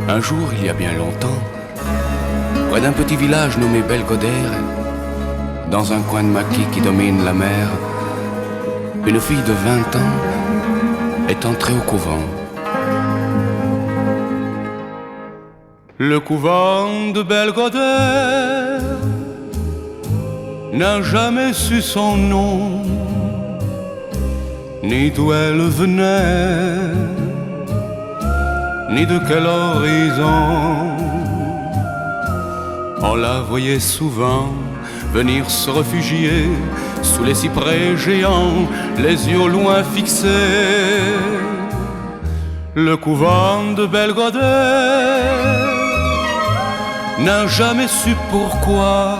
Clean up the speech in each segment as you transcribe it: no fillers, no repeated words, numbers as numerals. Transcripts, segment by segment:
Un jour, il y a bien longtemps, près d'un petit village nommé Belgodère, dans un coin de maquis qui domine la mer, une fille de 20 ans est entrée au couvent. Le couvent de Belgodère n'a jamais su son nom, ni d'où elle venait, ni de quel horizon. On la voyait souvent venir se réfugier sous les cyprès géants, les yeux au loin fixés. Le couvent de Belgodère n'a jamais su pourquoi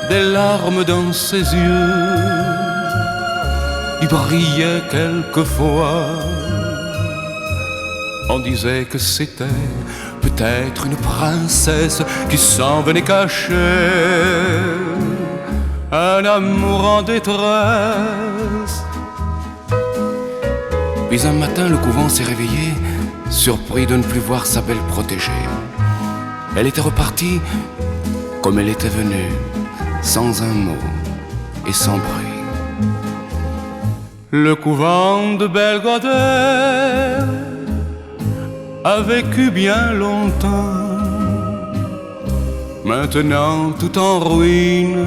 des larmes dans ses yeux y brillaient quelquefois. On disait que c'était peut-être une princesse qui s'en venait cacher un amour en détresse. Puis un matin, le couvent s'est réveillé, surpris de ne plus voir sa belle protégée. Elle était repartie comme elle était venue, sans un mot et sans bruit. Le couvent de Belgodère a vécu bien longtemps, maintenant tout en ruine,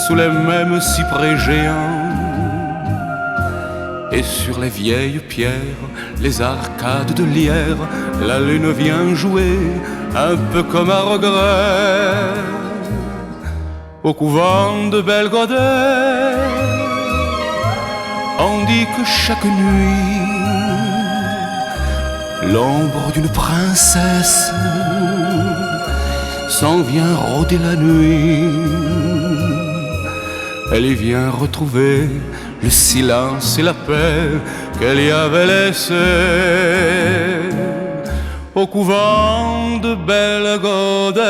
sous les mêmes cyprès géants. Et sur les vieilles pierres, les arcades de lierre, la lune vient jouer un peu comme à regret. Au couvent de Belgodère, on dit que chaque nuit, l'ombre d'une princesse s'en vient rôder la nuit. Elle y vient retrouver le silence et la paix qu'elle y avait laissé. Au couvent de Belgodère.